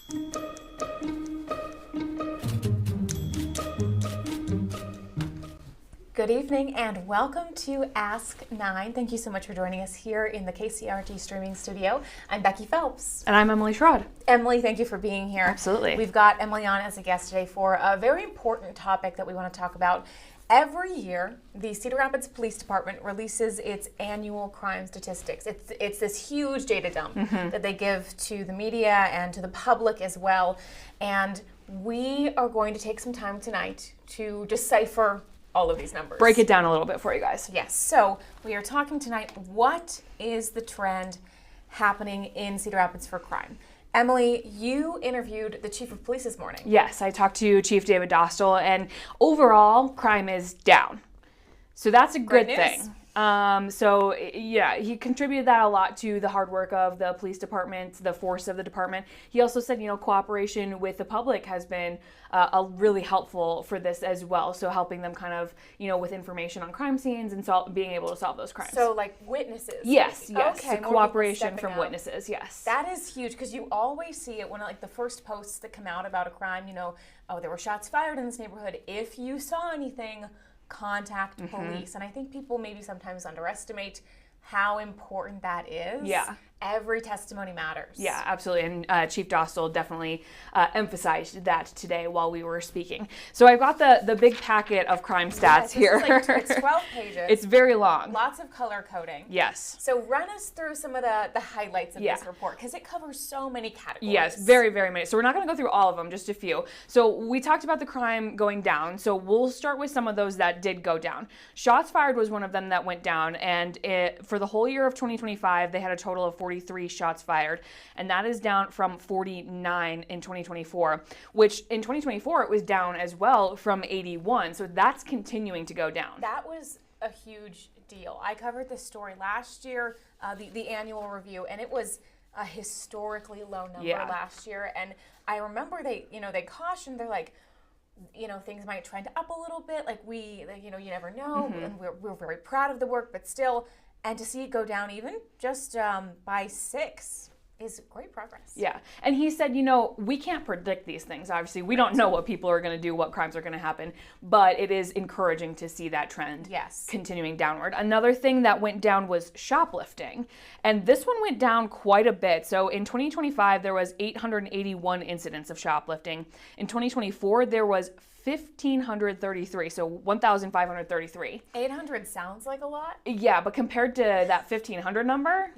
Good evening and welcome to Ask 9. Thank you so much for joining us here in the KCRT streaming studio. I'm Becky Phelps. And I'm Emily Schrod. Emily, thank you for being here. Absolutely. We've got Emily on as a guest today for a very important topic that we want to talk about. Every year, the Cedar Rapids Police Department releases its annual crime statistics. It's this huge data dump that they give to the media and to the public as well. And we are going to take some time tonight to decipher all of these numbers. Break it down a little bit for you guys. Yes, so we are talking tonight, what is the trend happening in Cedar Rapids for crime? Emily, you interviewed the chief of police this morning. Yes, I talked to Chief David Dostal, and overall, crime is down. So that's a good thing. So yeah, he contributed that a lot to the hard work of the police department, the force of the department. He also said, cooperation with the public has been really helpful for this as well. So helping them kind of, with information on crime scenes and being able to solve those crimes. So like witnesses. Yes. Okay. So cooperation from witnesses. Yes. That is huge because you always see it when the first posts that come out about a crime, oh, there were shots fired in this neighborhood. If you saw anything, contact police. And I think people maybe sometimes underestimate how important that is. Yeah. Every testimony matters. Yeah, absolutely. And Chief Dostal definitely emphasized that today while we were speaking. So I've got the big packet of crime stats here. It's 12 pages. It's very long. Lots of color coding. Yes. So run us through some of the highlights of this report because it covers so many categories. Yes, very, very many. So we're not going to go through all of them, just a few. So we talked about the crime going down. So we'll start with some of those that did go down. Shots fired was one of them that went down. And for the whole year of 2025, they had a total of 43 shots fired, and that is down from 49 in 2024, which in 2024 it was down as well from 81, so that's continuing to go down. That was a huge deal. I covered this story last year, the annual review, and it was a historically low number last year, and I remember they cautioned, they're like, things might trend up a little bit, you never know, and we're very proud of the work, but still. And to see it go down even just by 6 is great progress. Yeah. And he said, we can't predict these things. Obviously, we don't know what people are going to do, what crimes are going to happen. But it is encouraging to see that trend continuing downward. Another thing that went down was shoplifting. And this one went down quite a bit. So in 2025, there was 881 incidents of shoplifting. In 2024, there was 1,533, so 1,533. 800 sounds like a lot. Yeah, but compared to that 1,500 number,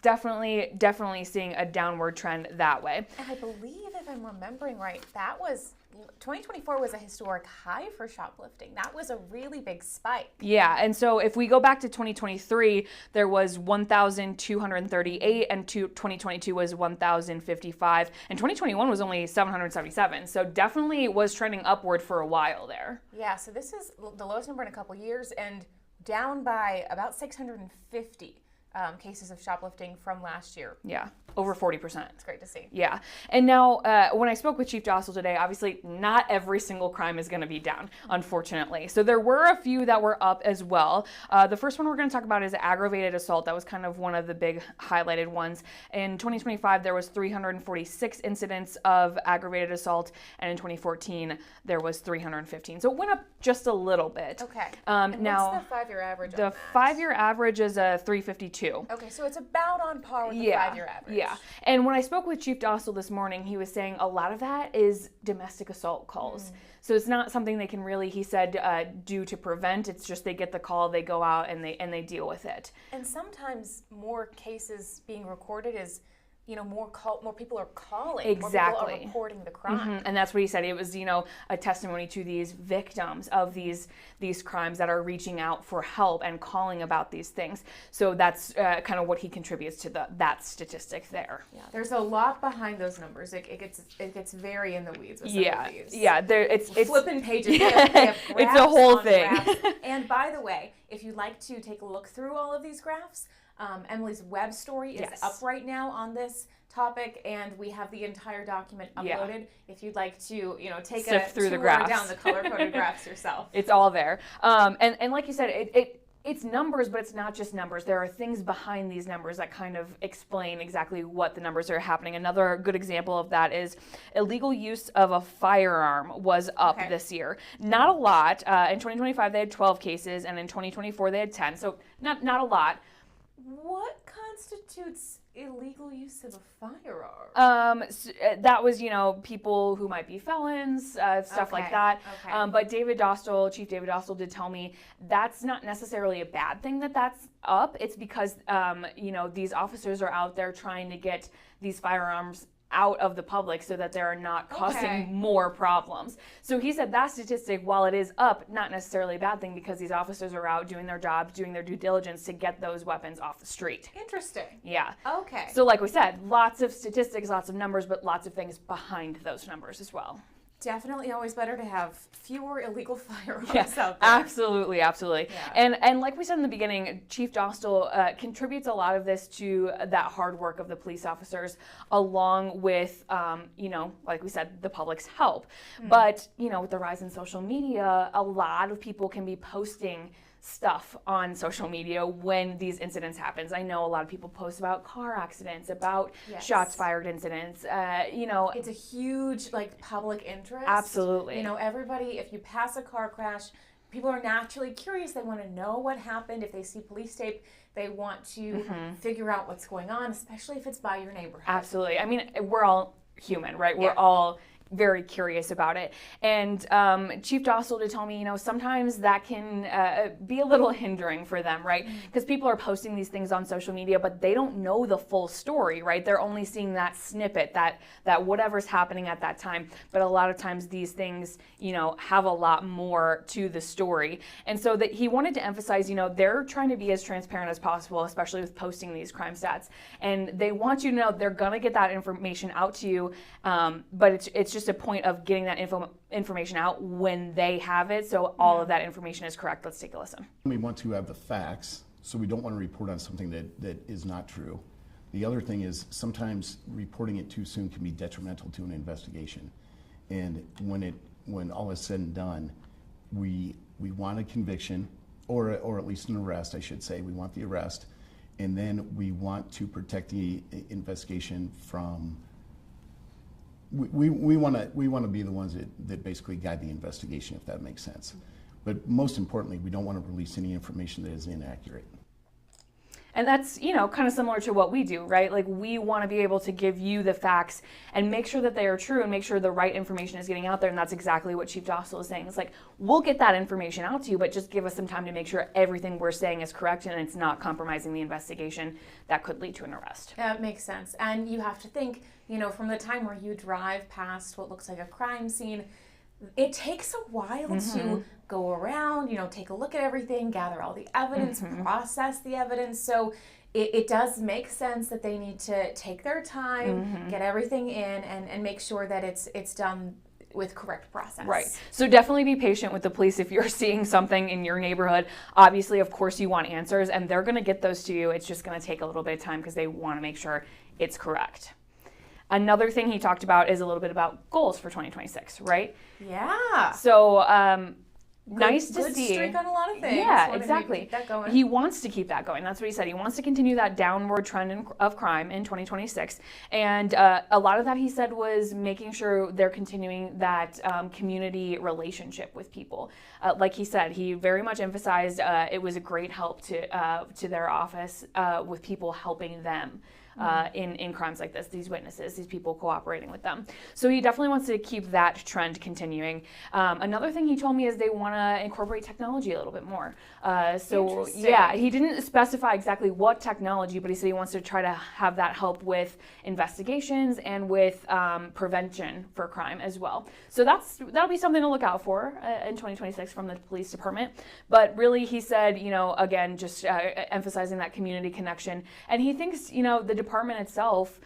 definitely seeing a downward trend that way. And I believe, if I'm remembering right, 2024 was a historic high for shoplifting. That was a really big spike. Yeah, and so if we go back to 2023, there was 1,238, and 2022 was 1,055, and 2021 was only 777. So definitely it was trending upward for a while there. Yeah, so this is the lowest number in a couple years and down by about 650. Cases of shoplifting from last year. Yeah, over 40%. It's great to see. Yeah, and now when I spoke with Chief Dostal today, obviously not every single crime is going to be down, unfortunately. So there were a few that were up as well. The first one we're going to talk about is aggravated assault. That was kind of one of the big highlighted ones. In 2025, there was 346 incidents of aggravated assault, and in 2014, there was 315. So it went up just a little bit. Okay. And now, what's the 5-year average on that? The 5-year average is a 352. Okay, so it's about on par with the 5-year average. Yeah, and when I spoke with Chief Dostal this morning, he was saying a lot of that is domestic assault calls. So it's not something they can really, he said, do to prevent. It's just they get the call, they go out, and they deal with it. And sometimes more cases being recorded is more people are calling. Exactly. More people are reporting the crime. And that's what he said. It was, a testimony to these victims of these crimes that are reaching out for help and calling about these things. So that's kind of what he contributes to that statistic there. Yeah, there's a lot behind those numbers. It gets very in the weeds with some of these. Yeah, it's flipping pages. They have it's a whole thing. And by the way, if you'd like to take a look through all of these graphs, Emily's web story is up right now on this topic, and we have the entire document uploaded. If you'd like to, take sift a through the tour graphs down the color-coded graphs yourself. It's all there. And like you said, It's numbers, but it's not just numbers. There are things behind these numbers that kind of explain exactly what the numbers are happening. Another good example of that is illegal use of a firearm was up this year. Not a lot. In 2025, they had 12 cases, and in 2024, they had 10. So not a lot. What constitutes illegal use of a firearm? So that was, people who might be felons, stuff like that. But Chief David Dostal did tell me that's not necessarily a bad thing that's up. It's because, these officers are out there trying to get these firearms out of the public so that they're not causing more problems. So he said that statistic, while it is up, not necessarily a bad thing because these officers are out doing their jobs, doing their due diligence to get those weapons off the street. Interesting. Yeah. Okay. So like we said, lots of statistics, lots of numbers, but lots of things behind those numbers as well. Definitely always better to have fewer illegal firearms out there. Absolutely. Yeah. And like we said in the beginning, Chief Dostal contributes a lot of this to that hard work of the police officers, along with, like we said, the public's help. But, with the rise in social media, a lot of people can be posting stuff on social media when these incidents happens. I know a lot of people post about car accidents, about shots fired incidents. It's a huge public interest. Absolutely. Everybody, if you pass a car crash, people are naturally curious. They want to know what happened. If they see police tape, they want to figure out what's going on, especially if it's by your neighborhood. Absolutely. I mean, we're all human, right? We're all very curious about it. And Chief Dostal did tell me, sometimes that can be a little hindering for them, right? Because people are posting these things on social media, but they don't know the full story, right? They're only seeing that snippet, that whatever's happening at that time. But a lot of times these things, have a lot more to the story. And so that he wanted to emphasize, they're trying to be as transparent as possible, especially with posting these crime stats. And they want you to know they're going to get that information out to you, but it's just a point of getting that information out when they have it, so all of that information is correct. Let's take a listen. We want to have the facts, so we don't want to report on something that is not true. The other thing is sometimes reporting it too soon can be detrimental to an investigation. And when all is said and done, we want a conviction, or at least an arrest, I should say. We want the arrest, and then we want to protect the investigation from. We want to be the ones that basically guide the investigation, if that makes sense. But most importantly, we don't want to release any information that is inaccurate. And that's, kind of similar to what we do, right? Like, we want to be able to give you the facts and make sure that they are true and make sure the right information is getting out there. And that's exactly what Chief Dostal is saying. It's like, we'll get that information out to you, but just give us some time to make sure everything we're saying is correct and it's not compromising the investigation that could lead to an arrest. That makes sense. And you have to think, from the time where you drive past what looks like a crime scene, it takes a while to go around, take a look at everything, gather all the evidence, process the evidence. So it does make sense that they need to take their time, get everything in, and make sure that it's done with correct process. Right. So definitely be patient with the police if you're seeing something in your neighborhood. Obviously, of course, you want answers, and they're going to get those to you. It's just going to take a little bit of time because they want to make sure it's correct. Another thing he talked about is a little bit about goals for 2026, right? Yeah. So nice to good see. Streak on a lot of things. Yeah, exactly. Keep that going. He wants to keep that going. That's what he said. He wants to continue that downward trend of crime in 2026. And a lot of that, he said, was making sure they're continuing that community relationship with people. Like he said, he very much emphasized it was a great help to their office with people helping them. In crimes like this, these witnesses, these people cooperating with them. So he definitely wants to keep that trend continuing. Another thing he told me is they want to incorporate technology a little bit more. So yeah, he didn't specify exactly what technology, but he said he wants to try to have that help with investigations and with prevention for crime as well. So that'll be something to look out for in 2026 from the police department. But really, he said, again, just emphasizing that community connection. And he thinks, the department itself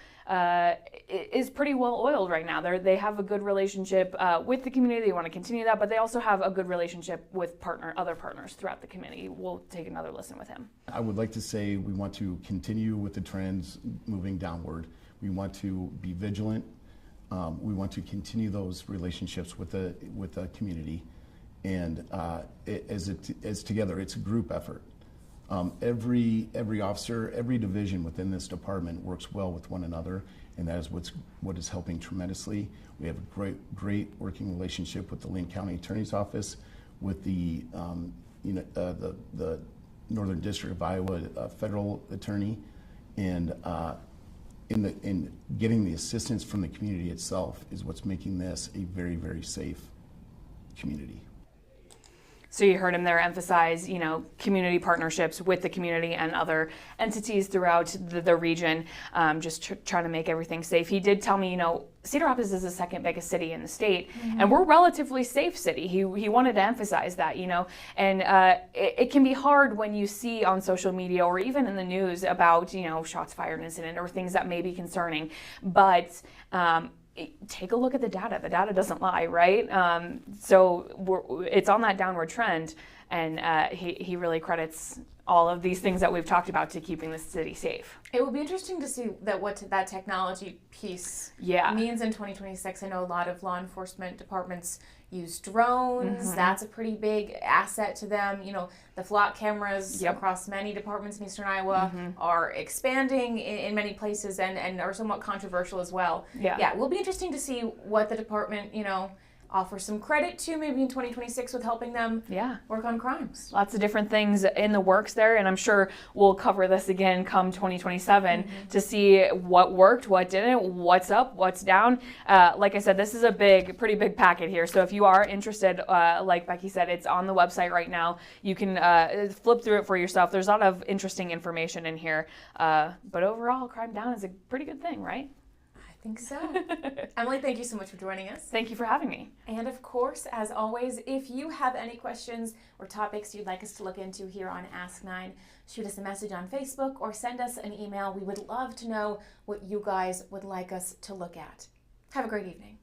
is pretty well oiled right now. They have a good relationship with the community. They want to continue that, but they also have a good relationship with other partners throughout the community. We'll take another listen with him. I would like to say we want to continue with the trends moving downward. We want to be vigilant. We want to continue those relationships with the community, and as together, it's a group effort. Every officer, every division within this department works well with one another, and that is what is helping tremendously. We have a great working relationship with the Lane County Attorney's Office, with the Northern District of Iowa federal attorney, and in getting the assistance from the community itself is what's making this a very, very safe community. So you heard him there emphasize, community partnerships with the community and other entities throughout the region, just trying to make everything safe. He did tell me, Cedar Rapids is the second biggest city in the state, and we're a relatively safe city. He wanted to emphasize that, and it can be hard when you see on social media or even in the news about, shots fired incident or things that may be concerning, but take a look at the data. The data doesn't lie, right? So it's on that downward trend, and he really credits all of these things that we've talked about to keeping the city safe. It will be interesting to see what that technology piece means in 2026. I know a lot of law enforcement departments use drones. That's a pretty big asset to them. The flock cameras across many departments in Eastern Iowa are expanding in many places and are somewhat controversial as well. Yeah, it will be interesting to see what the department, offer some credit to maybe in 2026 with helping them work on crimes. Lots of different things in the works there, and I'm sure we'll cover this again come 2027 to see what worked, what didn't, what's up, what's down. Like I said, this is a pretty big packet here, so if you are interested, like Becky said, it's on the website right now. You can flip through it for yourself. There's a lot of interesting information in here, but overall, crime down is a pretty good thing, right? I think so. Emily, thank you so much for joining us. Thank you for having me. And of course, as always, if you have any questions or topics you'd like us to look into here on Ask 9, shoot us a message on Facebook or send us an email. We would love to know what you guys would like us to look at. Have a great evening.